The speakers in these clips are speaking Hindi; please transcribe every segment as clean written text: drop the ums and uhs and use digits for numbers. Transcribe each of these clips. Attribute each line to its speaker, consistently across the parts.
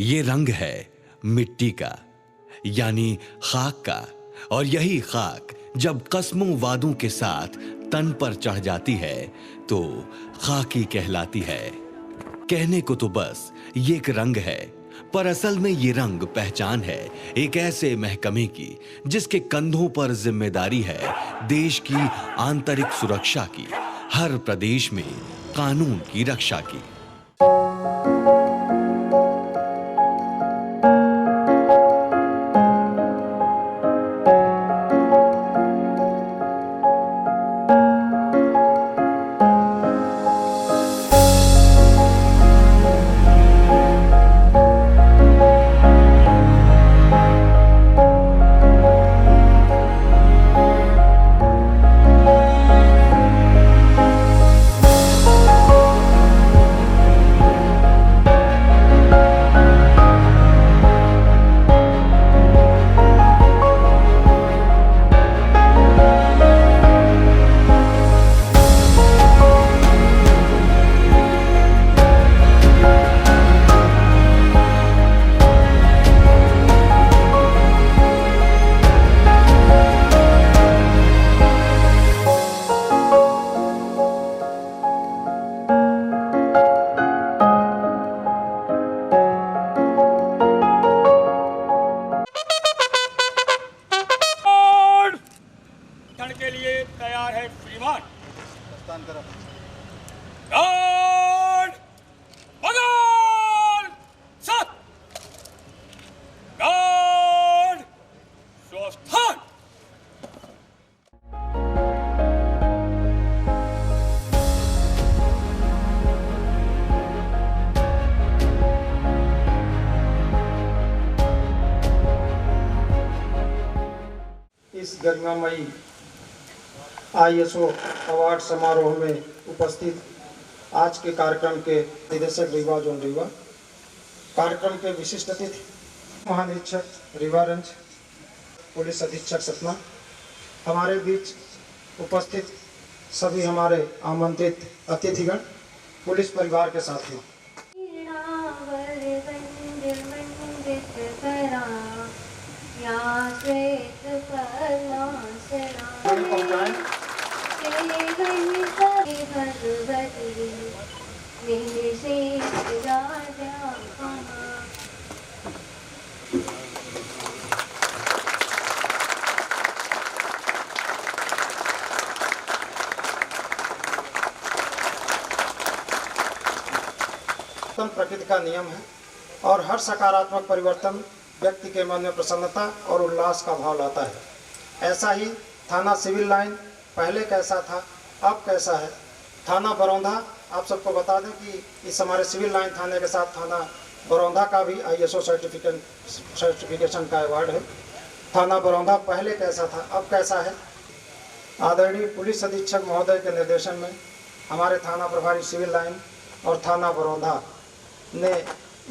Speaker 1: ये रंग है मिट्टी का, यानी खाक का। और यही खाक जब कस्मों वादों के साथ तन पर चढ़ जाती है तो खाकी कहलाती है। कहने को तो बस ये एक रंग है, पर असल में ये रंग पहचान है एक ऐसे महकमे की जिसके कंधों पर जिम्मेदारी है देश की आंतरिक सुरक्षा की, हर प्रदेश में कानून की रक्षा की।
Speaker 2: के लिए तैयार है श्रीमान।
Speaker 3: इस गरिमामयी ISO अवार्ड समारोह में उपस्थित आज के कार्यक्रम के निदेशक रीवा जोन रीवा, कार्यक्रम के विशिष्ट अतिथि महानिरीक्षक रीवारंज, पुलिस अधीक्षक सतना, हमारे बीच उपस्थित सभी हमारे आमंत्रित अतिथिगण, पुलिस परिवार के साथियों, प्रकृति का नियम है और हर सकारात्मक परिवर्तन व्यक्ति के मन में प्रसन्नता और उल्लास का भाव लाता है। ऐसा ही थाना सिविल लाइन पहले कैसा था, अब कैसा है। थाना बरौंधा, आप सबको बता दें कि इस हमारे सिविल लाइन थाने के साथ थाना बरौंधा का भी ISO सर्टिफिकेशन का अवार्ड है। थाना बरौंधा पहले कैसा था, अब कैसा है। आदरणीय पुलिस अधीक्षक महोदय के निर्देशन में हमारे थाना प्रभारी सिविल लाइन और थाना बरौंधा ने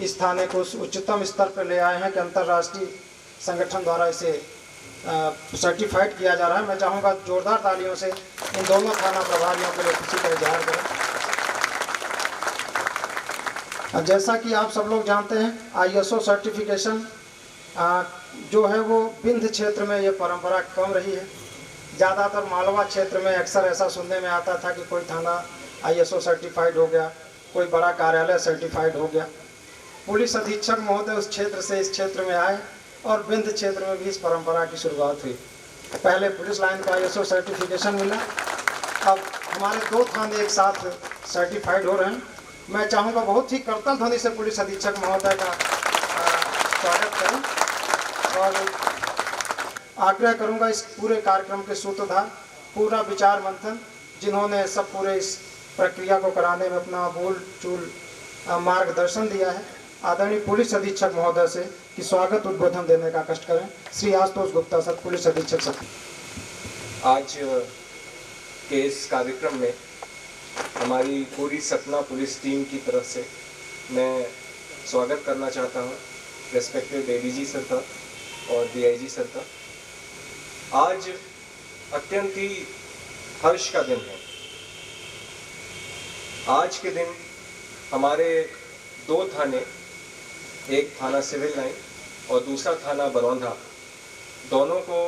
Speaker 3: इस थाने को उच्चतम स्तर पर ले आए हैं कि अंतर्राष्ट्रीय संगठन द्वारा इसे सर्टिफाइड किया जा रहा है। मैं चाहूँगा जोरदार तालियों से इन दोनों थाना प्रभारियों के लिए खुशी का इजहार करें। जैसा कि आप सब लोग जानते हैं, ISO सर्टिफिकेशन जो है वो विंध्य क्षेत्र में ये परंपरा कम रही है। ज़्यादातर मालवा क्षेत्र में अक्सर ऐसा सुनने में आता था कि कोई थाना ISO सर्टिफाइड हो गया, कोई बड़ा कार्यालय सर्टिफाइड हो गया। पुलिस अधीक्षक महोदय उस क्षेत्र से इस क्षेत्र में आए और विंध्य क्षेत्र में भी इस परंपरा की शुरुआत हुई। पहले पुलिस लाइन का ISO सर्टिफिकेशन मिला, अब हमारे 2 थाने एक साथ सर्टिफाइड हो रहे हैं। मैं चाहूँगा बहुत ही करतल ध्वनि से पुलिस अधीक्षक महोदय का स्वागत करें और आग्रह करूँगा इस पूरे कार्यक्रम के सूत्रधार, पूरा विचार मंथन, जिन्होंने सब पूरे इस प्रक्रिया को कराने में अपना बोल चूल मार्गदर्शन दिया है, आदरणीय पुलिस अधीक्षक महोदय से कि स्वागत उद्बोधन देने का कष्ट करें। श्री आशुतोष गुप्ता सर, पुलिस अधीक्षक सर।
Speaker 4: आज के इस कार्यक्रम में हमारी पूरी सतना पुलिस टीम की तरफ से मैं स्वागत करना चाहता हूं रेस्पेक्टिव ADG सर का और DIG सर का। आज अत्यंत ही हर्ष का दिन है। आज के दिन हमारे 2 थाने एक थाना सिविल लाइन और दूसरा थाना बरौंधा, दोनों को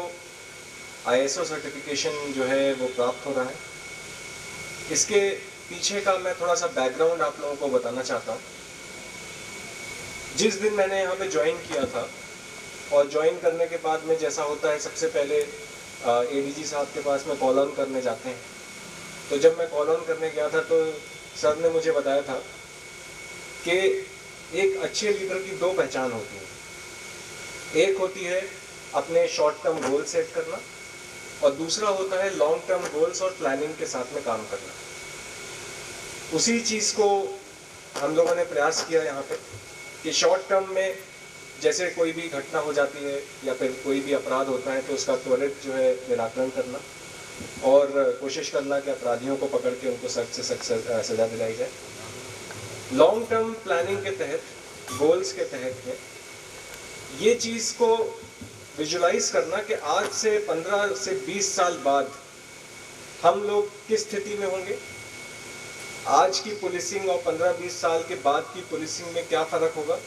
Speaker 4: ISO सर्टिफिकेशन जो है वो प्राप्त हो रहा है। इसके पीछे का मैं थोड़ा सा बैकग्राउंड आप लोगों को बताना चाहता हूँ। जिस दिन मैंने यहाँ पे ज्वाइन किया था और ज्वाइन करने के बाद में जैसा होता है, सबसे पहले ADG साहब के पास में कॉल ऑन करने जाते हैं। तो जब मैं कॉल ऑन करने गया था तो सर ने मुझे बताया था कि एक अच्छे लीडर की दो पहचान होती है। एक होती है अपने शॉर्ट टर्म गोल सेट करना और दूसरा होता है लॉन्ग टर्म गोल्स और प्लानिंग के साथ में काम करना। उसी चीज़ को हम लोगों ने प्रयास किया यहाँ पे कि शॉर्ट टर्म में जैसे कोई भी घटना हो जाती है या फिर कोई भी अपराध होता है तो उसका त्वरित जो है निराकरण करना और कोशिश करना कि अपराधियों को पकड़ के उनको सख्त से सख्त सजा दिलाई जाए। लॉन्ग टर्म प्लानिंग के तहत, गोल्स के तहत है ये चीज़ को विजुलाइज करना कि आज से 15 से 20 साल बाद हम लोग किस स्थिति में होंगे, आज की पुलिसिंग और 15-20 साल के बाद की पुलिसिंग में क्या फ़र्क होगा,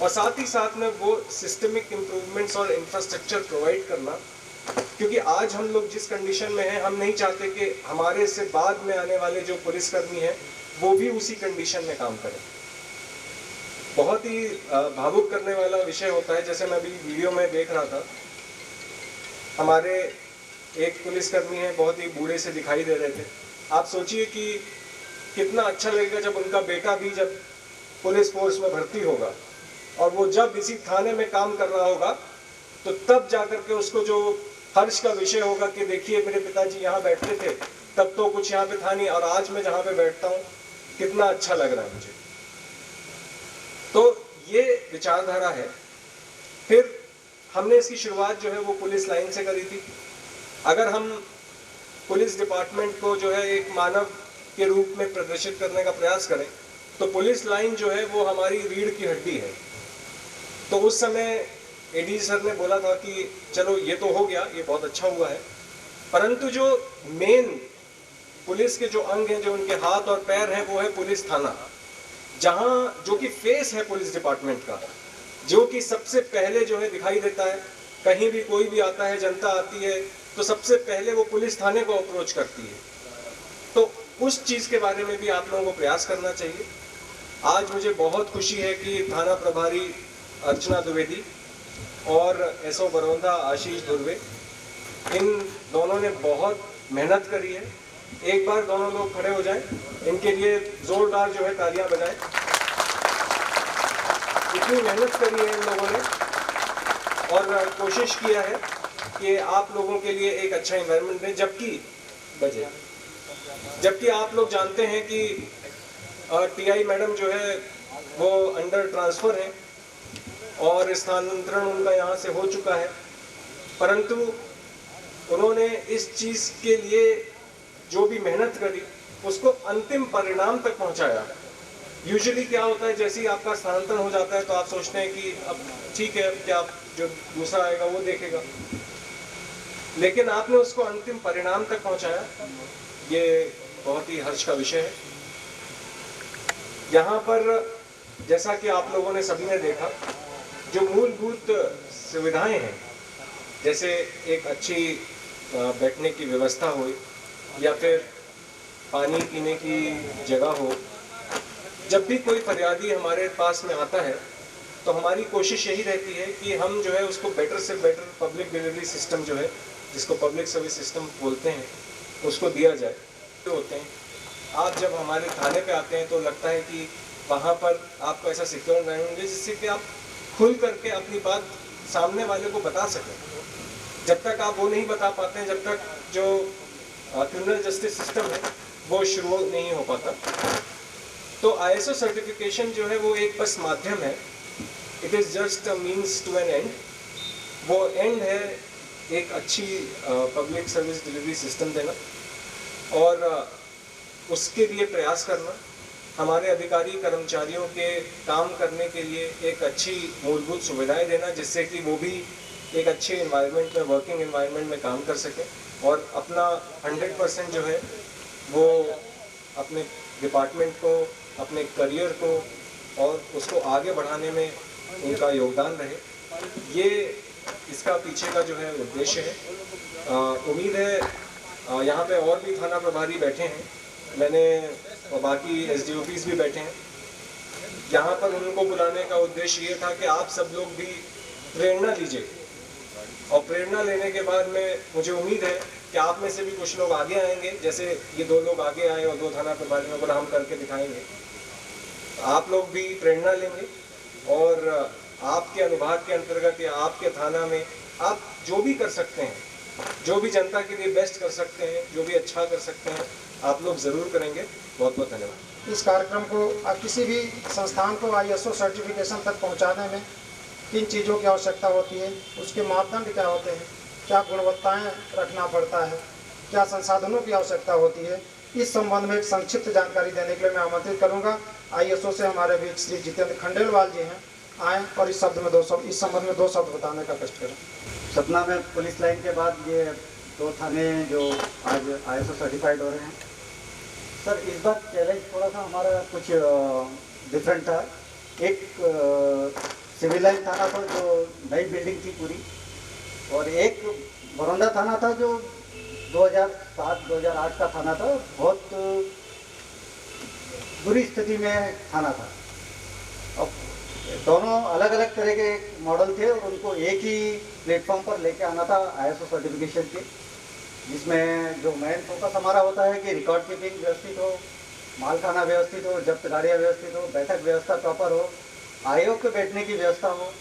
Speaker 4: और साथ ही साथ में वो सिस्टमिक इम्प्रूवमेंट्स और इंफ्रास्ट्रक्चर प्रोवाइड करना। क्योंकि आज हम लोग जिस कंडीशन में हैं, हम नहीं चाहते कि हमारे से बाद में आने वाले जो पुलिसकर्मी हैं वो भी उसी कंडीशन में काम करें। बहुत ही भावुक करने वाला विषय होता है। जैसे मैं अभी वीडियो में देख रहा था, हमारे एक पुलिसकर्मी हैं, बहुत ही बूढ़े से दिखाई दे रहे थे। आप सोचिए कि कितना अच्छा लगेगा जब उनका बेटा भी जब पुलिस फोर्स में भर्ती होगा और वो जब इसी थाने में काम कर रहा होगा तो तब जाकर के उसको जो हर्ष का विषय होगा कि देखिए मेरे पिताजी यहाँ बैठते थे, तब तो कुछ यहाँ पे था नहीं और आज मैं जहाँ पे बैठता हूँ कितना अच्छा लग रहा है मुझे। तो ये विचारधारा है। फिर हमने इसकी शुरुआत जो है वो पुलिस लाइन से करी थी। अगर हम पुलिस डिपार्टमेंट को जो है एक मानव के रूप में प्रदर्शित करने का प्रयास करें तो पुलिस लाइन जो है वो हमारी रीढ़ की हड्डी है। तो उस समय ADG सर ने बोला था कि चलो ये तो हो गया, ये बहुत अच्छा हुआ है, परंतु जो मेन पुलिस के जो अंग हैं, जो उनके हाथ और पैर हैं, वो है पुलिस थाना, जहाँ जो कि फेस है पुलिस डिपार्टमेंट का, जो कि सबसे पहले जो है दिखाई देता है। कहीं भी कोई भी आता है, जनता आती है तो सबसे पहले वो पुलिस थाने को अप्रोच करती है। तो उस चीज़ के बारे में भी आप लोगों को प्रयास करना चाहिए। आज मुझे बहुत खुशी है कि थाना प्रभारी अर्चना द्विवेदी और SO बरौंधा आशीष धुर्वे, इन दोनों ने बहुत मेहनत करी है। एक बार दोनों लोग खड़े हो जाएं, इनके लिए जोरदार जो है तालियां बजाएं। इतनी मेहनत करी है इन लोगों ने और कोशिश किया है कि आप लोगों के लिए एक अच्छा एनवायरनमेंट दें। जबकि आप लोग जानते हैं कि TI मैडम जो है वो अंडर ट्रांसफ़र है और स्थानांतरण उनका यहाँ से हो चुका है, परंतु उन्होंने इस चीज़ के लिए जो भी मेहनत करी उसको अंतिम परिणाम तक पहुँचाया। यूजुअली क्या होता है, जैसे ही आपका स्थानांतरण हो जाता है तो आप सोचते हैं कि अब ठीक है, क्या जो दूसरा आएगा वो देखेगा, लेकिन आपने उसको अंतिम परिणाम तक पहुँचाया। ये बहुत ही हर्ष का विषय है। यहाँ पर जैसा कि आप लोगों ने सभी ने देखा, जो मूलभूत सुविधाएं हैं, जैसे एक अच्छी बैठने की व्यवस्था हो या फिर पानी पीने की जगह हो। जब भी कोई फरियादी हमारे पास में आता है तो हमारी कोशिश यही रहती है कि हम जो है उसको बेटर से बेटर पब्लिक डिलीवरी सिस्टम जो है, जिसको पब्लिक सर्विस सिस्टम बोलते हैं, उसको दिया जाए। तो होते हैं, आप जब हमारे थाने पे आते हैं तो लगता है कि वहाँ पर आपको ऐसा सिक्योर एनवायरनमेंट है जिससे कि आप खुल करके अपनी बात सामने वाले को बता सकें। जब तक आप वो नहीं बता पाते हैं, जब तक जो क्रिमिनल जस्टिस सिस्टम है वो शुरू नहीं हो पाता। तो ISO सर्टिफिकेशन जो है वो एक बस माध्यम है, it is just a means to an end. वो एंड है एक अच्छी पब्लिक सर्विस डिलीवरी सिस्टम देना और उसके लिए प्रयास करना, हमारे अधिकारी कर्मचारियों के काम करने के लिए एक अच्छी मूलभूत सुविधाएं देना, जिससे कि वो भी एक अच्छे एनवायरनमेंट में, वर्किंग एनवायरनमेंट में काम कर सकें और अपना 100% जो है वो अपने डिपार्टमेंट को, अपने करियर को और उसको आगे बढ़ाने में उनका योगदान रहे, ये इसका पीछे का जो है उद्देश्य है। उम्मीद है यहाँ पे और भी थाना प्रभारी बैठे हैं, मैंने और बाकी SDOPs भी बैठे हैं। यहाँ पर उनको बुलाने का उद्देश्य ये था कि आप सब लोग भी प्रेरणा लीजिए, और प्रेरणा लेने के बाद में मुझे उम्मीद है कि आप में से भी कुछ लोग आगे आएंगे, जैसे ये 2 लोग आगे आए और 2 थाना प्रभारियों को हम करके दिखाएंगे। आप लोग भी प्रेरणा लेंगे और आपके अनुभाग के अंतर्गत या आपके थाना में आप जो भी कर सकते हैं, जो भी जनता के लिए बेस्ट कर सकते हैं, जो भी अच्छा कर सकते हैं, आप लोग ज़रूर करेंगे। बहुत बहुत धन्यवाद।
Speaker 3: इस कार्यक्रम को किसी भी संस्थान को ISO सर्टिफिकेशन तक पहुंचाने में किन चीज़ों की आवश्यकता होती है, उसके मापदंड क्या होते हैं, क्या गुणवत्ताएं रखना पड़ता है, क्या संसाधनों की आवश्यकता होती है, इस संबंध में एक संक्षिप्त जानकारी देने के लिए मैं आमंत्रित करूंगा। ISO से हमारे बीच श्री जितेंद्र खंडेलवाल जी हैं, आए और इस संबंध में 2 शब्द बताने का कष्ट करें।
Speaker 5: सतना में पुलिस लाइन के बाद ये 2 थाने जो आज ISO सर्टिफाइड हो रहे हैं। सर, इस बार चैलेंज थोड़ा सा हमारा कुछ डिफरेंट था। एक सिविल लाइन थाना था जो नई बिल्डिंग थी पूरी, और एक बरौंदा थाना था जो 2007-2008 का थाना था, बहुत बुरी स्थिति में थाना था। अब दोनों अलग अलग तरह के मॉडल थे और उनको एक ही प्लेटफॉर्म पर लेके आना था ISO सर्टिफिकेशन के, जिसमें जो मेन फोकस हमारा होता है कि रिकॉर्ड कीपिंग व्यवस्थित हो, मालखाना व्यवस्थित हो, जब्त गाड़ियाँ व्यवस्थित हो, बैठक व्यवस्था प्रॉपर हो, आयोग पे बैठने की व्यवस्था हो।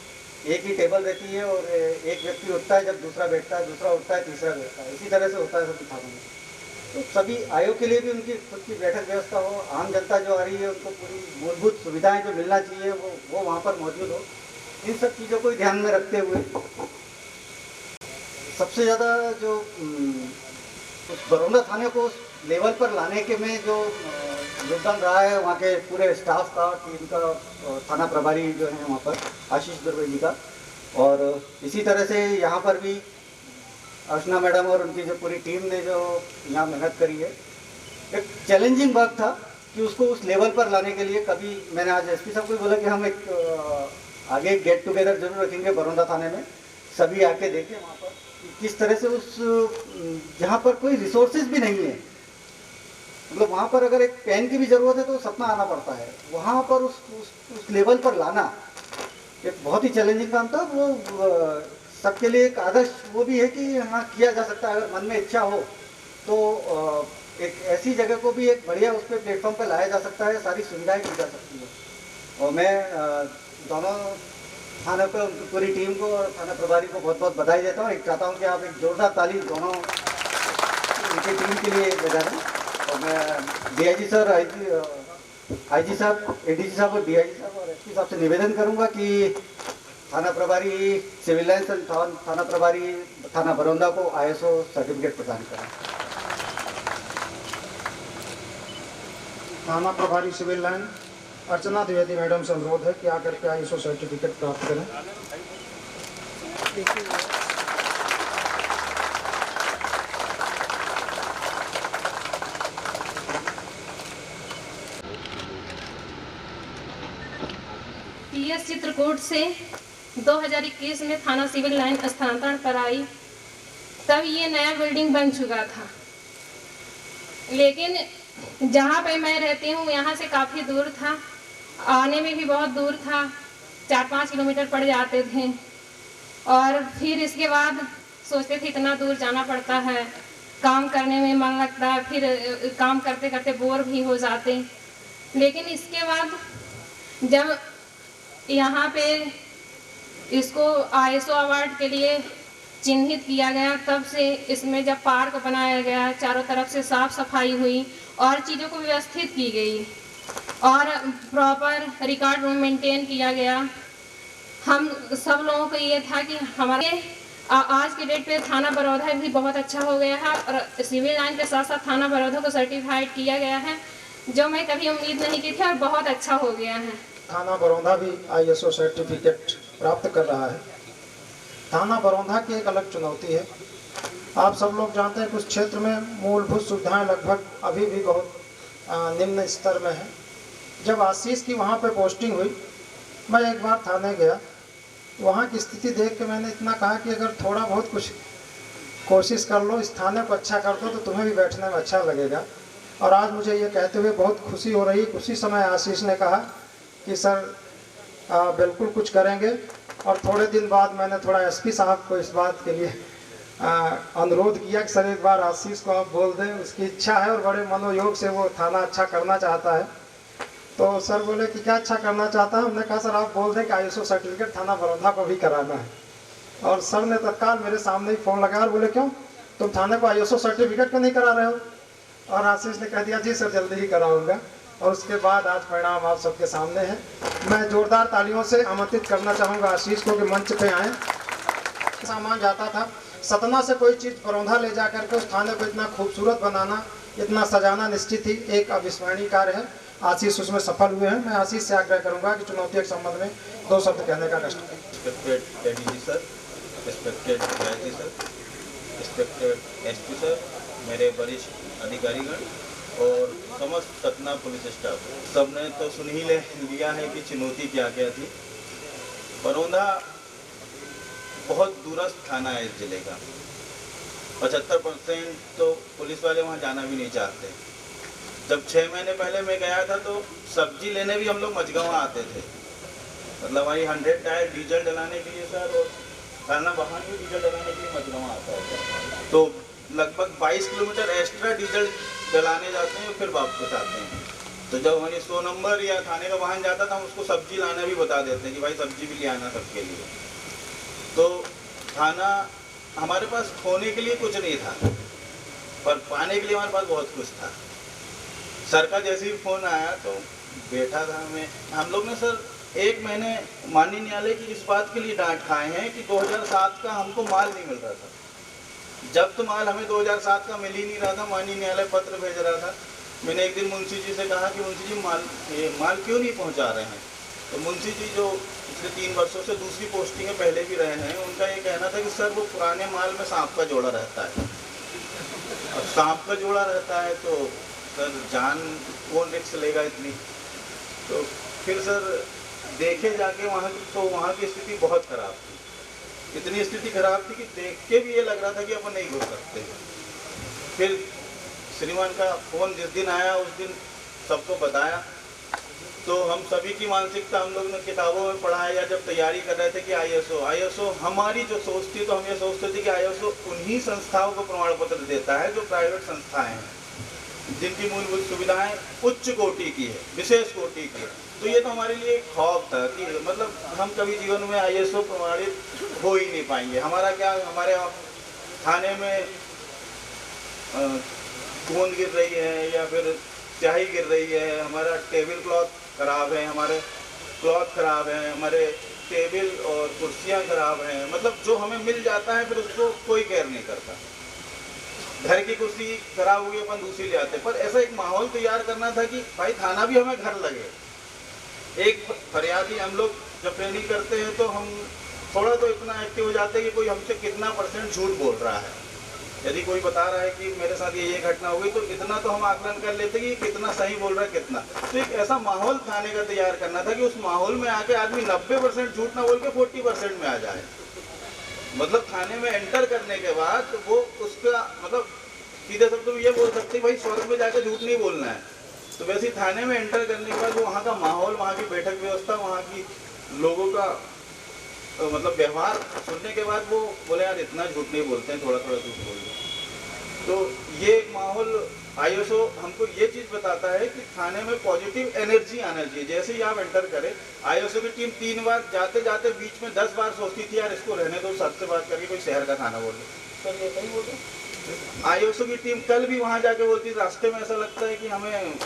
Speaker 5: एक ही टेबल रहती है और एक व्यक्ति उठता है जब दूसरा बैठता है, दूसरा उठता है, तीसरा बैठता है, इसी तरह से होता है सभी थानों में। तो सभी आयोग के लिए भी उनकी खुद की बैठक व्यवस्था हो, आम जनता जो आ रही है उनको पूरी मूलभूत सुविधाएं जो मिलना चाहिए वो वहाँ पर मौजूद हो। इन सब चीज़ों को ध्यान में रखते हुए सबसे ज़्यादा जो उस बरौंदा थाने को उस लेवल पर लाने के में जो योगदान रहा है वहाँ के पूरे स्टाफ का, टीम का, थाना प्रभारी जो है वहाँ पर आशीष दुर्वे जी का, और इसी तरह से यहाँ पर भी अर्चना मैडम और उनकी जो पूरी टीम ने जो यहाँ मेहनत करी है। एक चैलेंजिंग वर्क था कि उसको उस लेवल पर लाने के लिए कभी मैंने आज SP साहब को बोला कि हम एक आगे गेट टुगेदर जरूर रखेंगे बरौंदा थाने में, सभी आके देखें वहाँ पर किस तरह से उस जहाँ पर कोई रिसोर्सेज भी नहीं है, मतलब वहाँ पर अगर एक पेन की भी ज़रूरत है तो सतना आना पड़ता है, वहाँ पर उस लेवल पर लाना एक बहुत ही चैलेंजिंग काम था। वो सबके लिए एक आदर्श वो भी है कि हाँ किया जा सकता है, अगर मन में इच्छा हो तो एक ऐसी जगह को भी एक बढ़िया उस पर प्लेटफॉर्म पर लाया जा सकता है, सारी सुविधाएं की जा सकती है। और मैं दोनों थाने पर उनकी पूरी टीम को और थाना प्रभारी को बहुत बहुत बधाई देता हूँ। एक चाहता हूँ कि आप एक जोरदार ताली दोनों उनकी टीम के लिए बजा दें। और मैं DIG सर, IG साहब, ADG साहब और DIG साहब और SP साहब से निवेदन करूँगा कि थाना प्रभारी सिविल लाइन्स एंड थाना प्रभारी थाना बरौंदा को ISO सर्टिफिकेट प्रदान करें।
Speaker 3: थाना प्रभारी सिविल लाइन अर्चना द्विवेदी मैडम से अनुरोध है कि आकर के ISO सर्टिफिकेट प्राप्त करें।
Speaker 6: PS चित्रकूट से 2021 में थाना सिविल लाइन स्थानांतरण पर आई, तब ये नया बिल्डिंग बन चुका था, लेकिन जहाँ पे मैं रहती हूँ यहाँ से काफ़ी दूर था, आने में भी बहुत दूर था, 4-5 किलोमीटर पड़ जाते थे। और फिर इसके बाद सोचते थे इतना दूर जाना पड़ता है, काम करने में मन लगता है, फिर काम करते करते बोर भी हो जाते। लेकिन इसके बाद जब यहाँ पे इसको ISO अवार्ड के लिए चिन्हित किया गया, तब से इसमें जब पार्क बनाया गया, चारों तरफ से साफ सफाई हुई और चीज़ों को व्यवस्थित की गई और प्रॉपर रिकॉर्ड रूम मेंटेन किया गया। हम सब लोगों को ये था कि हमारे आज के डेट पे थाना बरौधा भी बहुत अच्छा हो गया है और सिविल लाइन के साथ साथ थाना बरौधा को सर्टिफाइड किया गया है, जो मैं कभी उम्मीद नहीं की थी और बहुत अच्छा हो गया है।
Speaker 3: थाना बरौधा भी ISO सर्टिफिकेट प्राप्त कर रहा है। थाना बरौधा की एक अलग चुनौती है। आप सब लोग जानते हैं कि उस क्षेत्र में मूलभूत सुविधाएं लगभग अभी भी बहुत निम्न स्तर में है। जब आशीष की वहाँ पे पोस्टिंग हुई मैं एक बार थाने गया, वहाँ की स्थिति देख के मैंने इतना कहा कि अगर थोड़ा बहुत कुछ कोशिश कर लो, इस थाने को अच्छा कर दो, तो तुम्हें भी बैठने में अच्छा लगेगा। और आज मुझे ये कहते हुए बहुत खुशी हो रही। उसी समय आशीष ने कहा कि सर बिल्कुल कुछ करेंगे। और थोड़े दिन बाद मैंने थोड़ा एसपी साहब को इस बात के लिए अनुरोध किया कि सर एक बार आशीष को आप बोल दें, उसकी इच्छा है और बड़े मनोयोग से वो थाना अच्छा करना चाहता है। तो सर बोले कि क्या अच्छा करना चाहता है? हमने कहा सर आप बोल दें कि ISO सर्टिफिकेट थाना बरौधा को भी कराना है। और सर ने तत्काल मेरे सामने ही फ़ोन लगाया और बोले क्यों, तुम थाने को ISO सर्टिफिकेट क्यों नहीं करा रहे हो? और आशीष ने कह दिया जी सर जल्दी ही कराऊंगा। और उसके बाद आज परिणाम आप सबके सामने है। मैं जोरदार तालियों से आमंत्रित करना चाहूँगा आशीष को कि मंच पे आएँ। सामान जाता था सतना से, कोई चीज़ बरौधा ले जा करके उस थाने को इतना खूबसूरत बनाना, इतना सजाना निश्चित ही एक अविस्मरणीय कार्य है। आशीष उसमें सफल हुए हैं। मैं आशीष से आग्रह करूंगा कि चुनौतियों के संबंध में 2 शब्द कहने का कष्ट करें।
Speaker 7: Respected ADG sir, respected DIG sir, respected SP sir, मेरे वरिष्ठ अधिकारीगण और समस्त सतना पुलिस स्टाफ, सबने तो सुन ही लिया है कि चुनौती क्या क्या थी। बरौधा बहुत दूरस्थ थाना है इस जिले का। 75% तो पुलिस वाले वहाँ जाना भी नहीं चाहते। जब 6 महीने पहले मैं गया था तो सब्जी लेने भी हम लोग मझगाँव आते थे, मतलब वही 100 टायर डीजल डलाने के लिए सर, और खाना वाहन भी डीजल डलाने के लिए मझगाँव आता है। तो लगभग 22 किलोमीटर एक्स्ट्रा डीजल डलाने जाते हैं फिर वापस आते हैं। तो जब हमारी 100 नंबर या थाने का वाहन जाता था हम उसको सब्जी लाना भी बता देते हैं कि भाई सब्जी भी ले आना सबके लिए। तो थाना हमारे पास खोने के लिए कुछ नहीं था, पर पाने के लिए हमारे पास बहुत कुछ था। सर का जैसे ही फ़ोन आया तो बैठा था हम लोग ने सर 1 महीने माननीय न्यायालय की इस बात के लिए डांट खाए हैं कि 2007 का हमको माल नहीं मिल रहा था। जब तो माल हमें 2007 का मिल ही नहीं रहा था, माननीय न्यायालय पत्र भेज रहा था। मैंने एक दिन मुंशी जी से कहा कि मुंशी जी माल क्यों नहीं पहुंचा रहे हैं? तो मुंशी जी जो पिछले 3 वर्षों से दूसरी पोस्टिंग पहले भी रहे हैं, उनका ये कहना था कि सर वो पुराने माल में सांप का जोड़ा रहता है। अब सांप का जोड़ा रहता है तो सर जान कौन रिस्क लेगा इतनी। तो फिर सर देखे जाके वहाँ की स्थिति बहुत ख़राब थी। इतनी स्थिति खराब थी कि देख के भी ये लग रहा था कि अपन नहीं घुस सकते। फिर श्रीमान का फ़ोन जिस दिन आया उस दिन सबको बताया। तो हम सभी की मानसिकता हम लोग ने किताबों में पढ़ा है या जब तैयारी कर रहे थे कि ISO हमारी जो सोच थी, तो हम ये सोचते थे कि ISO उन्हीं संस्थाओं को प्रमाण पत्र देता है जो प्राइवेट संस्थाएँ हैं, जिनकी मूलभूत सुविधाएँ उच्च कोटि की है, विशेष कोटि की है। तो ये तो हमारे लिए एक खौफ था कि मतलब हम कभी जीवन में ISO प्रमाणित हो ही नहीं पाएंगे। हमारा क्या, हमारे थाने में कूंद गिर रही है या फिर स्याही गिर रही है, हमारा टेबल क्लॉथ ख़राब है, हमारे क्लॉथ ख़राब है, हमारे टेबल और कुर्सियाँ ख़राब हैं, मतलब जो हमें मिल जाता है फिर उसको कोई केयर नहीं करता। घर की कुर्सी खराब हुई अपन दूसरी ले आते। पर ऐसा एक माहौल तैयार करना था कि भाई थाना भी हमें घर लगे। एक फरियादी, हम लोग जब ट्रेनिंग करते हैं तो हम थोड़ा तो इतना एक्टिव हो जाते हैं कि कोई हमसे कितना % झूठ बोल रहा है। यदि कोई बता रहा है कि मेरे साथ ये घटना हो गई तो इतना तो हम आकलन कर लेते कि कितना सही बोल रहा है कितना। तो एक ऐसा माहौल थाने का तैयार करना था कि उस माहौल में आके आदमी 90% झूठ ना बोल के 40% में आ जाए। मतलब थाने में एंटर करने के बाद वो उसका मतलब सीधे सब तो ये बोल सकते भाई स्वर्ग में जाकर झूठ नहीं बोलना है। तो वैसे ही थाने में एंटर करने के बाद वो वहाँ का माहौल, वहाँ की बैठक व्यवस्था, वहाँ की लोगों का मतलब व्यवहार सुनने के बाद वो बोले यार इतना झूठ नहीं बोलते हैं, थोड़ा थोड़ा झूठ बोलते हैं। तो ये एक माहौल ISO हमको ये चीज़ बताता है कि थाने में पॉजिटिव एनर्जी आना चाहिए। जैसे ही आप एंटर करें, ISO की टीम 3 बार जाते जाते बीच में 10 बार सोचती थी यार इसको रहने दो, सर से बात करके कोई शहर का थाना बोल रहे, सर ये सही बोल रहे। ISO की टीम कल भी वहाँ जाके बोलती, रास्ते में ऐसा लगता है कि हमें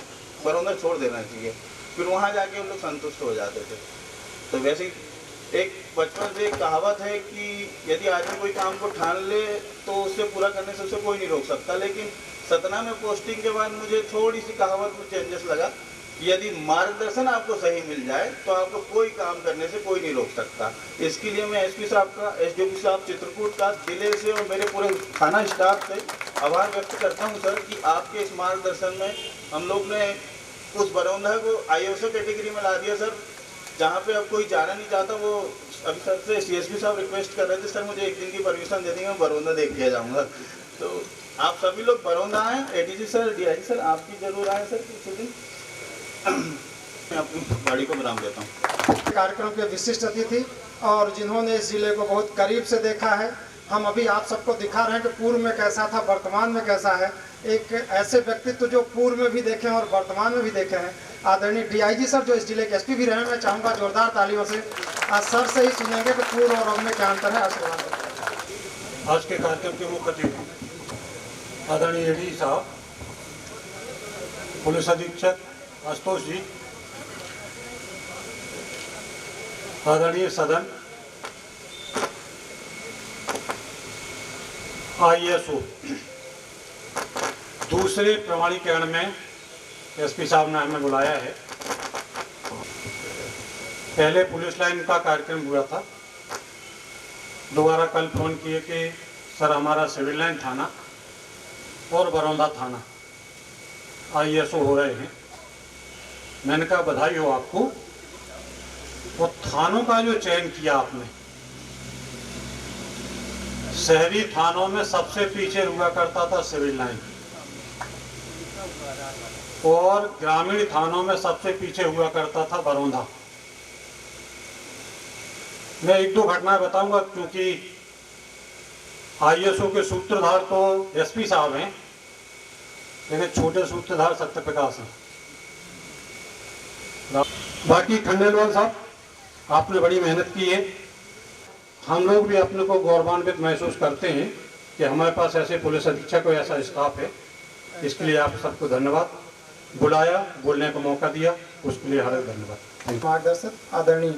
Speaker 7: बरौधा छोड़ देना चाहिए, फिर वहाँ जाके हम लोग संतुष्ट हो जाते थे। तो वैसे एक बचपन से एक कहावत है कि यदि आदमी कोई काम को ठान ले तो उससे पूरा करने से उसे कोई नहीं रोक सकता। लेकिन सतना में पोस्टिंग के बाद मुझे थोड़ी सी कहावत में चेंजेस लगा कि यदि मार्गदर्शन आपको सही मिल जाए तो आपको कोई काम करने से कोई नहीं रोक सकता। इसके लिए मैं SP साहब का, SDO साहब चित्रकूट का दिले से और मेरे पूरे थाना स्टाफ से आभार व्यक्त करता हूँ सर कि आपके इस मार्गदर्शन में हम लोग ने उस बरौधा को ISO कैटेगरी में ला दिया सर। जहाँ पे अब कोई जाना नहीं चाहता, वो अभी सर से CSP साहब रिक्वेस्ट कर रहे थे, सर मुझे एक दिन की परमिशन दे देंगे, मैं बरौंदा देख के जाऊँगा। तो आप सभी लोग बरौंदा आएँ, ADG सर, DIG सर, आप भी जरूर आएँ सर किसी दिन। मैं अपनी गाड़ी को विराम देता हूँ।
Speaker 3: कार्यक्रम के विशिष्ट अतिथि और जिन्होंने इस जिले को बहुत करीब से देखा है, हम अभी आप सबको दिखा रहे हैं कि पूर्व में कैसा था, वर्तमान में कैसा है। एक ऐसे व्यक्तित्व जो पूर्व में भी देखे हैं और वर्तमान में भी देखे हैं, आदरणीय DIG सर जो इस जिले के SP भी रहे हैं। मैं चाहूँगा जोरदार तालियों से आज सर से ही सुनेंगे कि पूर्व और अब में क्या अंतर है। आशीर्वाद।
Speaker 8: आज के कार्यक्रम के मुख्य अतिथि आदरणीय ADG साहब, पुलिस अधीक्षक आशुतोष जी, आदरणीय सदन, ISO दूसरे प्रमाणीकरण में SP साहब ने हमें बुलाया है। पहले पुलिस लाइन का कार्यक्रम हुआ था, दोबारा कल फोन किए कि सर हमारा सिविल लाइन थाना और बरौंदा थाना ISO हो रहे हैं। मैंने कहा बधाई हो आपको। और थानों का जो चयन किया आपने, शहरी थानों में सबसे पीछे हुआ करता था सिविल लाइन, और ग्रामीण थानों में सबसे पीछे हुआ करता था बरौंदा। मैं एक दो घटनाएं बताऊंगा, क्योंकि ISO के सूत्रधार तो SP साहब हैं, लेकिन छोटे सूत्रधार सत्यप्रकाश हैं। बाकी खंडेलवाल साहब, आपने बड़ी मेहनत की है। हम लोग भी अपने को गौरवान्वित महसूस करते हैं कि हमारे पास ऐसे पुलिस अधीक्षक और ऐसा स्टाफ है। इसके लिए आप सबको धन्यवाद। बुलाया, बोलने का मौका दिया, उसके लिए हार्दिक धन्यवाद।
Speaker 3: मार्गदर्शक आदरणीय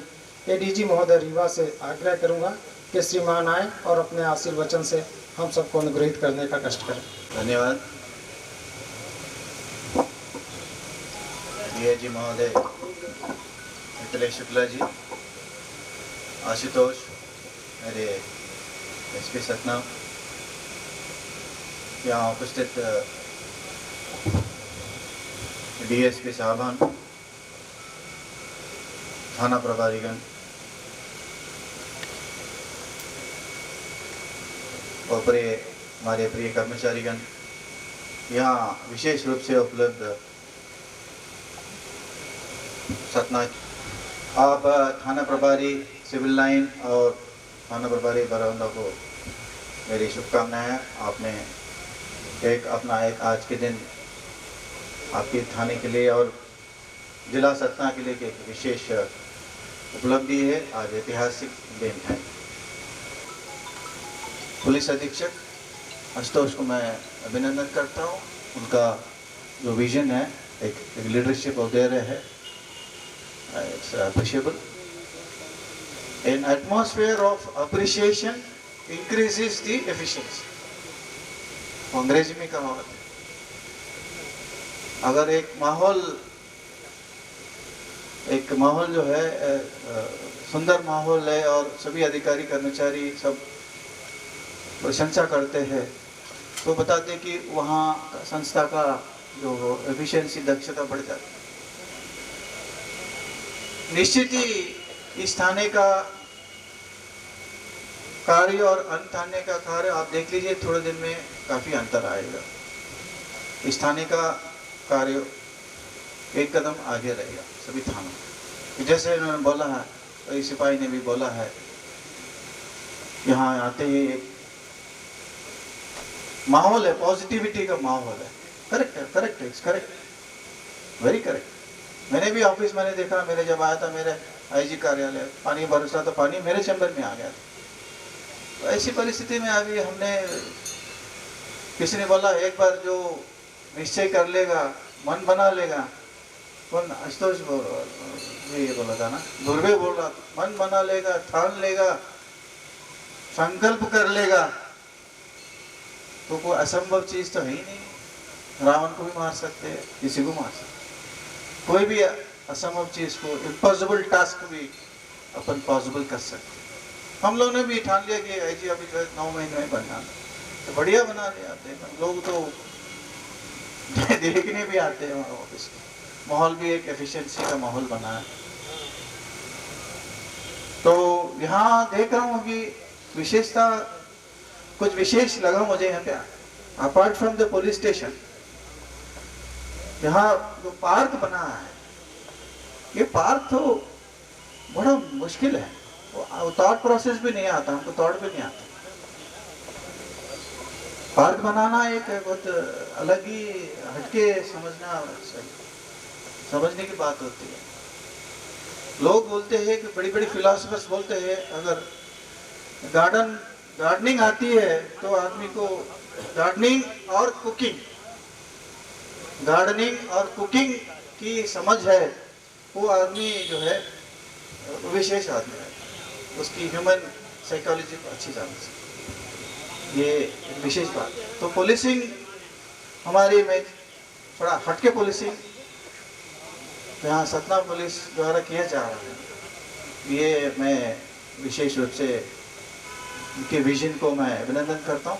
Speaker 3: ADG महोदय रीवा से आग्रह करूंगा कि श्रीमान आए और अपने आशीर्वचन से हम सबको अनुग्रहित करने का कष्ट करें।
Speaker 7: धन्यवाद। DIG महोदय मिथिलेश शुक्ला जी, आशुतोष, मेरे SP सतना, यहाँ उपस्थित DSP साहबान, थाना प्रभारीगण और हमारे प्रिय कर्मचारीगण, यहाँ विशेष रूप से उपलब्ध सतना, आप थाना प्रभारी सिविल लाइन और थाना प्रभारी बरौंदा को मेरी शुभकामनाएं। आपने अपना आज के दिन आपके थाने के लिए और जिला सतना के लिए एक विशेष उपलब्धि है, आज ऐतिहासिक दिन है। पुलिस अधीक्षक आशुतोष को मैं अभिनंदन करता हूँ। उनका जो विजन है, एक लीडरशिप वगैरह है, it's appreciable. An atmosphere of appreciation increases the efficiency. अंग्रेजी में कहावत है। अगर एक माहौल जो है सुंदर माहौल है और सभी अधिकारी कर्मचारी सब प्रशंसा करते हैं, तो बताते कि वहाँ संस्था का जो एफिशिएंसी, दक्षता बढ़ जाती है। निश्चित ही इस थाने का कार्य और अन्य थाने का कार्य आप देख लीजिए, थोड़े दिन में काफ़ी अंतर आएगा। इस थाने का कार्य एक कदम आगे रहेगा सभी थानों। जैसे उन्होंने बोला है, कई सिपाही ने भी बोला है, यहाँ आते ही एक माहौल है, पॉजिटिविटी का माहौल है। करेक्ट है, करेक्ट है, करेक्ट, वेरी करेक्ट। मैंने भी ऑफिस मैंने देखा, मेरे जब आया था मेरे IG कार्यालय, पानी बरसा तो पानी मेरे चैम्बर में आ गया। तो ऐसी परिस्थिति में अभी हमने, किसी ने बोला एक बार जो निश्चय कर लेगा, मन बना लेगा, कौन आशुतोष ये बोला था ना, दुर्वे बोल रहा, मन बना लेगा, ठान लेगा, संकल्प कर लेगा, तो कोई असंभव चीज तो है ही नहीं। रावण को भी मार सकते हैं, किसी को मार सकते, कोई भी असंभव चीज को, इम्पॉसिबल टास्क भी अपन पॉसिबल कर सकते। हम लोग ने भी ठान लिया कि IG अभी 9 महीने में बनना, तो बढ़िया बना लिया। लोग तो देखने भी आते हैं हमारे ऑफिस में। माहौल भी एक एफिशिएंसी का माहौल बना है। तो यहाँ देख रहा हूँ कि विशेषता कुछ विशेष लगा मुझे यहाँ पे, apart from the police station यहाँ जो पार्क बना है, ये पार्क तो बड़ा मुश्किल है, वो थॉट प्रोसेस भी नहीं आता, हमको थॉट भी नहीं आता। पार्क बनाना एक बहुत अलग ही हटके समझने की बात होती है। लोग बोलते हैं कि बड़ी बड़ी फिलोसफर्स बोलते हैं अगर गार्डनिंग आती है तो आदमी को गार्डनिंग और कुकिंग की समझ है, वो आदमी जो है विशेष आदमी है, उसकी ह्यूमन साइकोलॉजी को अच्छी जानते हैं, ये विशेष बात है। तो पुलिसिंग हमारी में थोड़ा हटके पुलिसिंग यहाँ सतना पुलिस द्वारा किया जा रहा है, ये मैं विशेष रूप से उनके विजन को मैं अभिनंदन करता हूँ।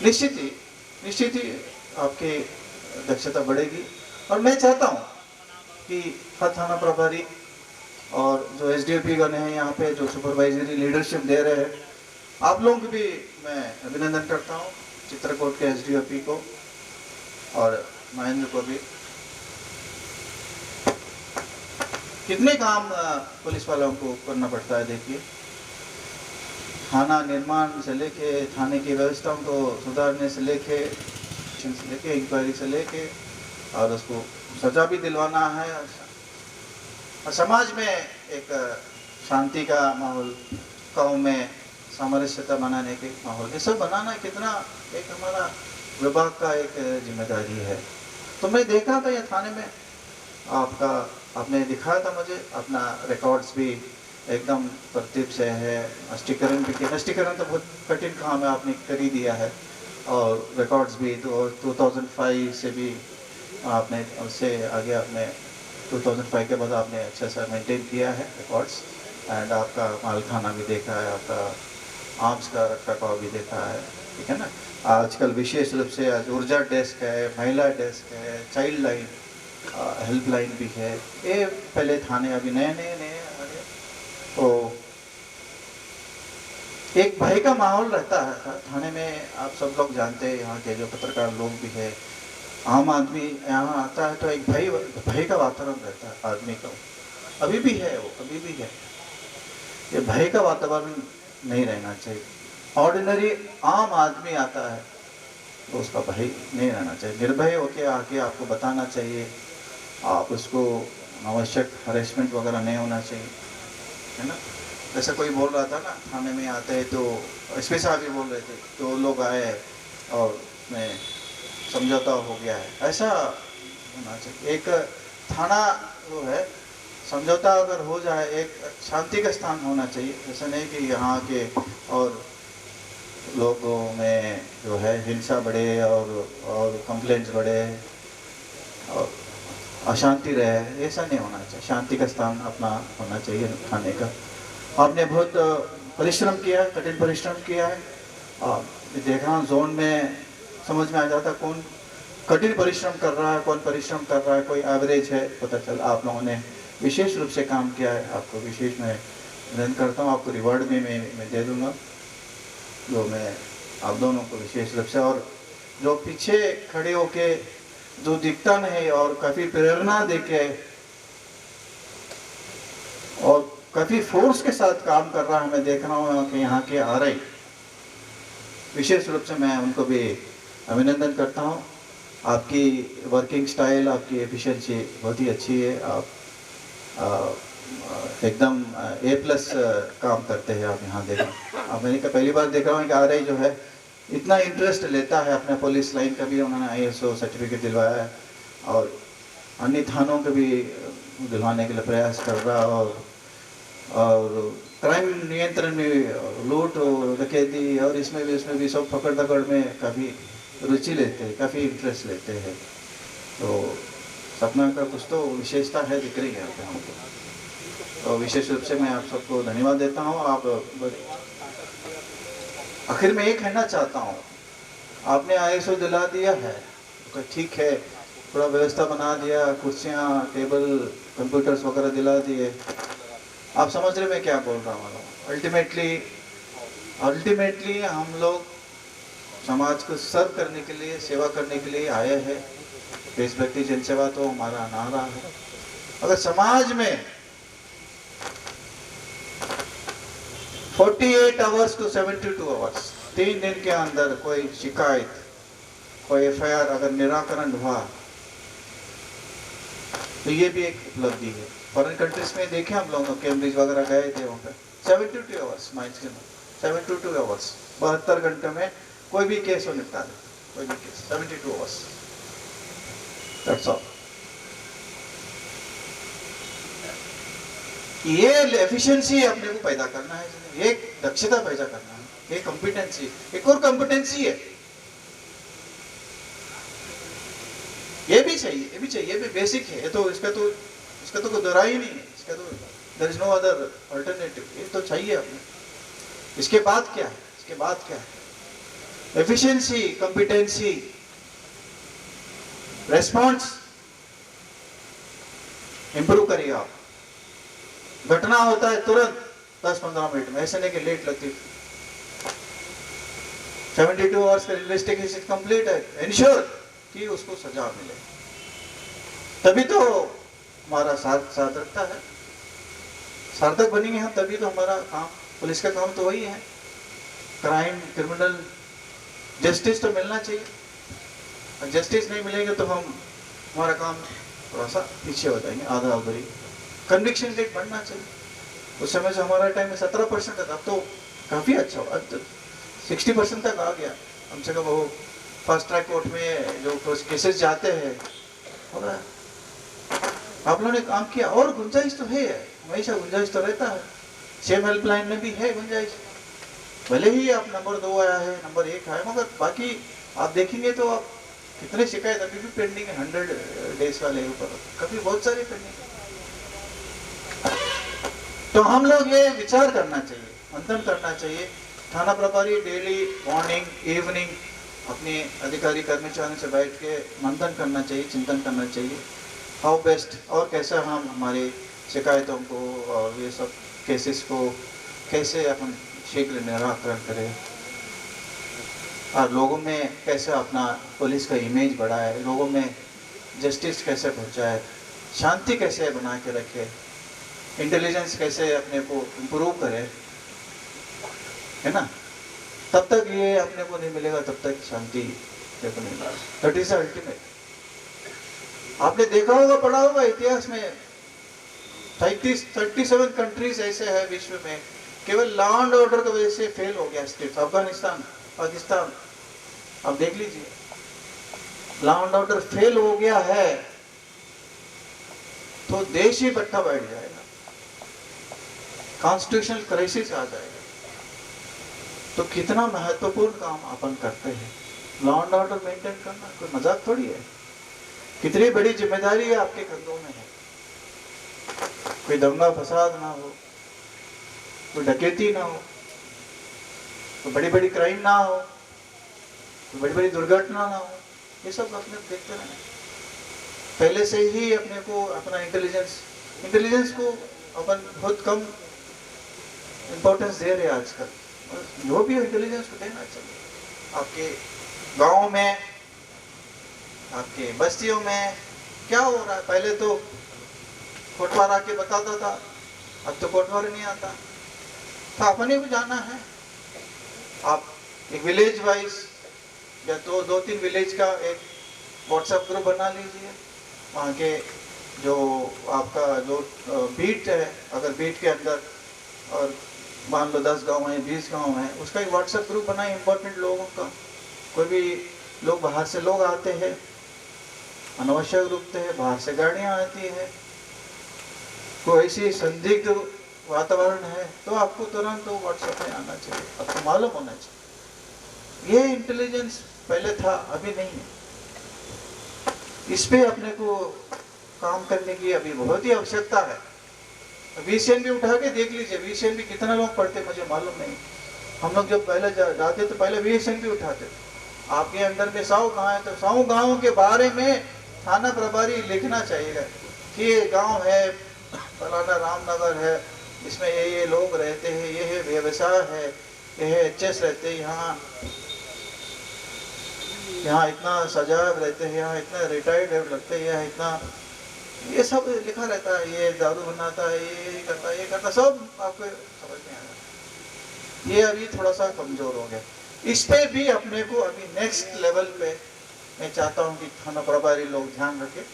Speaker 7: निश्चित ही आपकी दक्षता बढ़ेगी और मैं चाहता हूँ कि हर थाना प्रभारी और जो एसडीओपी गण हैं यहाँ पे जो सुपरवाइजरी लीडरशिप दे रहे हैं, आप लोगों को भी मैं अभिनंदन करता हूँ, चित्रकूट के एसडीओपी को और महेंद्र को भी। कितने काम पुलिस वालों को करना पड़ता है, देखिए थाना निर्माण से लेके थाने की व्यवस्थाओं को सुधारने से लेके इंक्वायरी से लेके और उसको सजा भी दिलवाना है और समाज में एक शांति का माहौल, गाँव में सामरस्यता बनाने के माहौल, ये सब बनाना कितना एक हमारा विभाग का एक जिम्मेदारी है। तो मैं देखा था ये थाने में आपने दिखाया था मुझे, अपना रिकॉर्ड्स भी एकदम तरतीब से है, स्टिकरण भी किया। स्टिकरण तो बहुत कठिन काम है, आपने कर ही दिया है, और रिकॉर्ड्स भी तो 2005 से भी आपने, उससे आगे आपने 2005 के बाद आपने अच्छा सा मेंटेन किया है रिकॉर्ड्स, एंड आपका मालखाना भी देखा है, आपका आर्म्स का रखरखाव भी देखा है, ठीक है ना। आजकल विशेष रूप से आज ऊर्जा डेस्क है, महिला डेस्क है, चाइल्ड लाइन हेल्पलाइन भी है, ये पहले थाने अभी नए तो एक भय का माहौल रहता है थाने में। आप सब लोग जानते हैं, यहाँ के जो पत्रकार लोग भी है, आम आदमी यहाँ आता है तो एक भय का वातावरण रहता है आदमी का, अभी भी है, वो अभी भी है। ये भय का वातावरण नहीं रहना चाहिए। ऑर्डिनरी आम आदमी आता है तो उसका भय नहीं रहना चाहिए, निर्भय होकर आके आपको बताना चाहिए, आप उसको आवश्यक हरेसमेंट वगैरह नहीं होना चाहिए, है ना। जैसे कोई बोल रहा था ना, थाने में आते हैं तो एसपी साहब भी बोल रहे थे, तो लोग आए और मैं समझौता हो गया है, ऐसा होना चाहिए। एक थाना जो है समझौता अगर हो जाए, एक शांति का स्थान होना चाहिए, ऐसा नहीं कि यहाँ के और लोगों में जो है हिंसा बढ़े और कंप्लेंट्स बढ़े और अशांति रहे, ऐसा नहीं होना चाहिए। शांति का स्थान अपना होना चाहिए थाने का। आपने बहुत परिश्रम किया है, कठिन परिश्रम किया है, देख रहा हूँ जोन में समझ में आ जाता कौन कठिन परिश्रम कर रहा है, कौन परिश्रम कर रहा है, कोई एवरेज है, पता चल। आप लोगों ने विशेष रूप से काम किया है, आपको विशेष मैं अभिनंदन करता हूँ। आपको रिवॉर्ड भी मैं दे दूँगा, जो मैं आप दोनों को विशेष रूप से, और जो पीछे खड़े होके जो दिखता नहीं और काफ़ी प्रेरणा देके और काफ़ी फोर्स के साथ काम कर रहा है, मैं देख रहा हूँ कि यहाँ के आ रही, विशेष रूप से मैं उनको भी अभिनंदन करता हूँ। आपकी वर्किंग स्टाइल, आपकी एफिशिएंसी बहुत ही अच्छी है, आप एकदम A+ काम करते हैं आप यहाँ देखा। अब मैंने पहली बार देख रहा हूँ कि आ रही जो है इतना इंटरेस्ट लेता है अपने पुलिस लाइन का भी, उन्होंने ISO सर्टिफिकेट दिलवाया है और अन्य थानों का भी दिलवाने के लिए प्रयास कर रहा है, और क्राइम नियंत्रण में लूट और डकैती और इसमें भी सब पकड़ दकड़ में काफ़ी रुचि लेते हैं, काफ़ी इंटरेस्ट लेते हैं। तो सपना का कुछ तो विशेषता है, दिख रही है यहाँ पे हमको। तो विशेष रूप से मैं आप सबको धन्यवाद देता हूँ। आप आखिर में ये कहना चाहता हूँ, आपने ISO दिला दिया है, तो ठीक है, थोड़ा व्यवस्था बना दिया, कुर्सियाँ, टेबल, कंप्यूटर्स वगैरह दिला दिए, आप समझ रहे मैं क्या बोल रहा हूँ? अल्टीमेटली हम लोग समाज को सर्व करने के लिए, सेवा करने के लिए आए हैं। देशभक्ति जन सेवा तो हमारा नारा है। अगर समाज में 48 आवर्स टू 72 आवर्स, 3 दिन के अंदर कोई शिकायत, कोई FIR अगर निराकरण हुआ तो ये भी एक उपलब्धि है। फॉरेन कंट्रीज में देखे हम लोग, कैम्ब्रिज वगैरह गए थे वहाँ पे, 72 आवर्स, 72 आवर्स, 72 घंटे में कोई भी केस हो निपटा दे, कोई भी केस, 72 आवर्स, दैट्स ऑल। ये एफिशिएंसी अपने को पैदा करना है, एक दक्षता पैदा करना है, एक कॉम्पिटेंसी, एक और कॉम्पिटेंसी है। ये भी चाहिए, ये भी चाहिए, ये भी बेसिक है। ये तो इसका तो कोई दोहराई ही नहीं है, इसका तो there is no other alternative. ये तो चाहिए अपने। इसके बाद क्या है? इसके बाद क्या है? एफिशिएंसी, कॉम्पिटेंसी, रेस्पॉन्स इंप्रूव करिए आप। घटना होता है तुरंत 10-15 मिनट में, ऐसे नहीं कि लेट लगती। 72 आवर्स का इन्वेस्टिगेशन कंप्लीट है, इंश्योर कि उसको सजा मिले, तभी तो हमारा सार्थकता है। सार्थक बनेंगे हम तभी तो हमारा काम, पुलिस का काम तो वही है। क्राइम, क्रिमिनल, जस्टिस तो मिलना चाहिए। जस्टिस नहीं मिलेगा तो हमारा काम थोड़ा सा पीछे हो जाएंगे, आधा अधूरी। कन्विक्शन रेट बढ़ना चाहिए। उस समय से हमारा टाइम में 17% था, अब तो काफ़ी अच्छा हुआ, अब तो 60% तक आ गया। कम से कम वो फर्स्ट ट्रैक कोर्ट में जो केसेस जाते हैं हो रहा है। आप लोगों ने काम किया, और गुंजाइश तो है, हमेशा गुंजाइश तो रहता है। सेम हेल्पलाइन में भी है गुंजाइश, भले ही आप नंबर 2 आया है, नंबर 1 आया, मगर बाकी आप देखेंगे तो आप कितने शिकायत अभी भी पेंडिंग है 100 डेज वाले ऊपर, कभी बहुत सारी पेंडिंग है। तो हम लोग ये विचार करना चाहिए, मंथन करना चाहिए। थाना प्रभारी डेली मॉर्निंग इवनिंग अपने अधिकारी कर्मचारियों से बैठ के मंथन करना चाहिए, चिंतन करना चाहिए, हाउ बेस्ट, और कैसे हम हमारे शिकायतों को और ये सब केसेस को कैसे अपन शीघ्र निराकरण करें, और लोगों में कैसे अपना पुलिस का इमेज बढ़ाए, लोगों में जस्टिस कैसे पहुंचाए, शांति कैसे बना के रखे, इंटेलिजेंस कैसे अपने को इम्प्रूव करे, है ना। तब तक ये अपने को नहीं मिलेगा, तब तक शांति नहीं मिलेगा। That is ultimate. आपने देखा होगा, पढ़ा होगा इतिहास में, 37 कंट्रीज ऐसे हैं विश्व में, केवल लॉ एंड ऑर्डर की वजह से फेल हो गया स्टेट। अफगानिस्तान, पाकिस्तान, आप देख लीजिए, लॉ एंड ऑर्डर फेल हो गया है तो देश ही इकट्ठा बैठ जाएगा, कॉन्स्टिट्यूशनल क्राइसिस आ जाएगा। तो कितना महत्वपूर्ण काम अपन करते हैं, लॉ एंड ऑर्डर मेंटेन करना कोई मजाक थोड़ी है। कितनी बड़ी जिम्मेदारी है आपके कंधों में है। कोई दंगा फसाद ना हो, कोई डकैती ना हो, कोई बड़ी बड़ी क्राइम ना हो, कोई बड़ी बड़ी दुर्घटना ना हो, ये सब अपने देखते रहना। पहले से ही अपने को अपना इंटेलिजेंस को अपन बहुत कम इम्पोर्टेंस दे रहे हैं आजकल। जो भी इंटेलिजेंस को देना चाहिए। आपके गाँव में, आपके बस्तियों में क्या हो रहा है, पहले तो कोटवार आके बताता था, अब तो कोटवार नहीं आता। तो अपने को जाना है, आप एक विलेज वाइज या तो 2-3 विलेज का एक व्हाट्सएप ग्रुप बना लीजिए। वहाँ के जो आपका जो बीट है, अगर बीट के अंदर और मान लो 10 गांव हैं, 20 गांव हैं, उसका एक व्हाट्सएप ग्रुप बनाए इंपॉर्टेंट लोगों का। कोई भी लोग बाहर से लोग आते हैं, अनावश्यक रुकते हैं, बाहर से गाड़ियाँ आती हैं, कोई ऐसी संदिग्ध वातावरण है तो आपको तुरंत तो व्हाट्सएप में आना चाहिए, आपको मालूम होना चाहिए। ये इंटेलिजेंस पहले था, अभी नहीं है। इस पे अपने को काम करने की अभी बहुत ही आवश्यकता है। VCN भी उठा के देख लीजिए, VCN भी कितना लोग पढ़ते मुझे मालूम नहीं। हम लोग जब पहले जाते तो पहले VCN भी उठाते थे। आपके अंदर में 100 गाँव है तो 100 गाँव के बारे में थाना प्रभारी लिखना चाहिए कि ये गांव है, फलाना रामनगर है, इसमें ये लोग रहते हैं, ये है व्यवसाय है, ये है एचएस रहते हैं, यहाँ इतना सजाब रहते हैं, यहाँ इतना रिटायर्ड लगते हैं, यहाँ इतना, ये सब लिखा रहता है, ये दारू बनाता है, ये करता, सब आपको समझ में आया। ये अभी थोड़ा सा कमजोर हो गया। इस पे भी अपने को अभी नेक्स्ट लेवल पे मैं चाहता हूँ कि थाना प्रभारी लोग ध्यान रखें।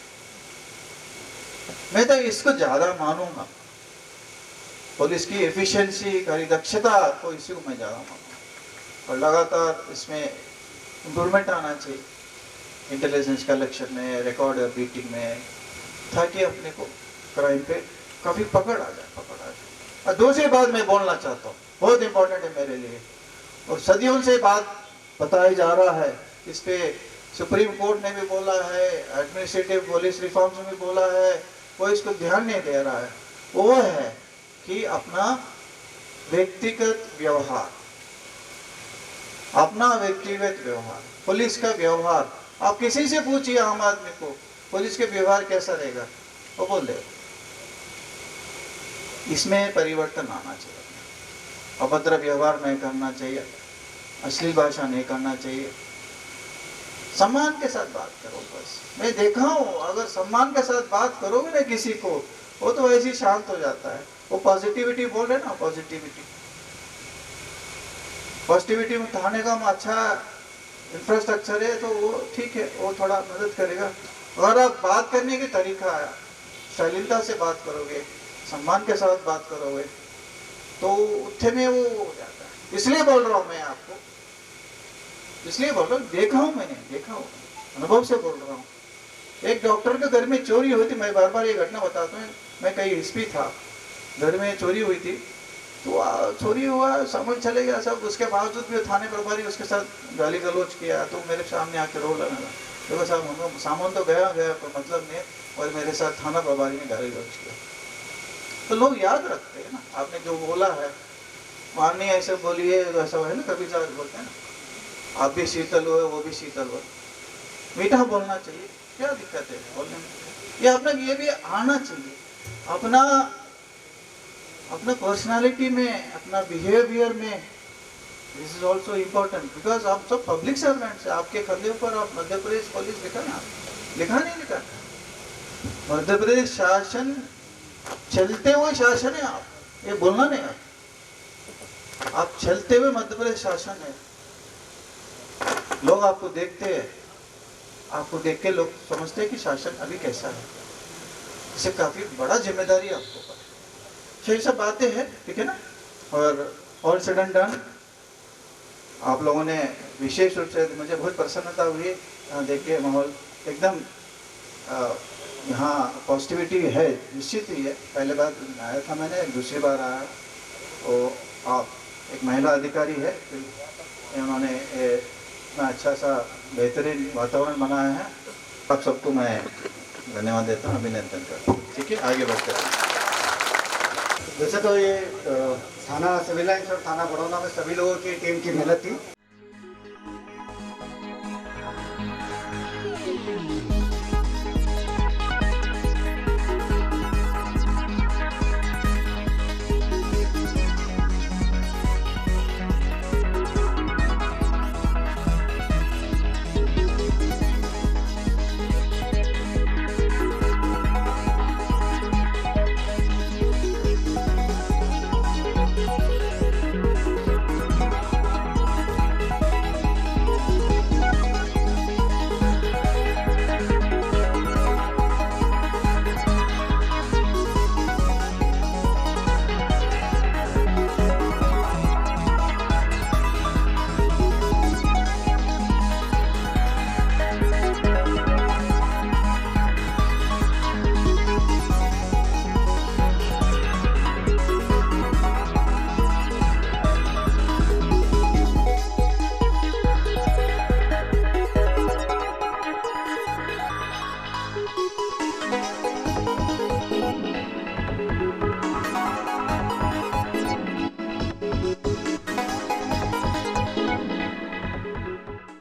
Speaker 7: मैं तो इसको ज्यादा मानूंगा, पुलिस की एफिशिएंसी, कार्यदक्षता को इसी को मैं ज्यादा मानूंगा, और लगातार इसमें इम्प्रूवमेंट आना चाहिए इंटेलिजेंस कलेक्शन में, रिकॉर्ड बीटिंग में, ताकि अपने को क्राइम पे काफी पकड़ आ जाए। और दूसरी बात मैं बोलना चाहता हूँ, बहुत इंपॉर्टेंट है मेरे लिए, और सदियों से बात बताया जा रहा है, इस पे सुप्रीम कोर्ट ने भी बोला है, एडमिनिस्ट्रेटिव पुलिस रिफॉर्म्स में भी बोला है, वो इसको ध्यान नहीं दे रहा है। वो है कि अपना व्यक्तिगत व्यवहार, पुलिस का व्यवहार, आप किसी से पूछिए आम आदमी को पुलिस के व्यवहार कैसा रहेगा, वो बोल दे। इसमें परिवर्तन आना चाहिए, अभद्र व्यवहार नहीं करना चाहिए, अश्लील भाषा नहीं करना चाहिए, सम्मान के साथ बात करो। बस मैं देखा हूँ, अगर सम्मान के साथ बात करोगे ना किसी को, वो तो ऐसे ही शांत हो जाता है। वो पॉजिटिविटी बोल रहे ना, पॉजिटिविटी में थाने का अच्छा इंफ्रास्ट्रक्चर है तो वो ठीक है, वो थोड़ा मदद करेगा। अगर आप बात करने की तरीका है, शालीनता से बात करोगे, सम्मान के साथ बात करोगे, तो उठे में वो हो जाता है। इसलिए बोल रहा हूँ मैं आपको, देखा हूँ, मैंने देखा हूँ, अनुभव से बोल रहा हूँ। एक डॉक्टर के घर में चोरी हुई थी, मैं बार बार ये घटना बताता हूँ, मैं कहीं हिस्ट्री था, घर में चोरी हुई थी, तो चोरी हुआ, सामान चले गया सब, उसके बावजूद भी थाने प्रभारी उसके साथ गाली गलौज किया, तो मेरे सामने आके रो लगा, देखो साहब हम सामान तो गया कोई मतलब नहीं, और मेरे साथ थाना प्रभारी ने गाली गलौज किया। तो लोग याद रखते हैं ना, आपने जो बोला है, वहाँ नहीं ऐसे बोलिए, ऐसा है ना, कभी साथ बोलते हैं ना, आप भी शीतल हो, वो भी शीतल हो, मीठा बोलना चाहिए, क्या दिक्कत है बोलने में? ये अपना ये भी आना चाहिए, अपना पर्सनालिटी में, अपना बिहेवियर में। This is also important, because आप सब पब्लिक सर्वेंट्स है, आपके कंधे पर आप मध्य प्रदेश पुलिस लिखा ना, लिखा नहीं लिखा, मध्य प्रदेश शासन चलते हुए शासन है, आप ये बोलना नहीं, आप चलते हुए मध्य प्रदेश शासन है। लोग आपको देखते हैं, आपको देख के लोग समझते हैं कि शासन अभी कैसा है, इसे काफी बड़ा जिम्मेदारी है आपको, ये सब बातें हैं, ठीक है ना। और ऑल सेड एंड डन, आप लोगों ने विशेष रूप से, मुझे बहुत प्रसन्नता हुई यहाँ देख के, माहौल एकदम यहाँ पॉजिटिविटी है, निश्चित ही है। पहले बार आया था मैंने, दूसरी बार आया, तो आप एक महिला अधिकारी है, उन्होंने इतना अच्छा सा बेहतरीन वातावरण बनाया है, आप सबको मैं धन्यवाद देता हूँ, अभिनंदन करता हूँ। ठीक है, आगे बढ़ते हैं।
Speaker 5: वैसे तो ये थाना सिविल लाइन्स और थाना बड़ौदा में सभी लोगों की टीम की मेहनत थी,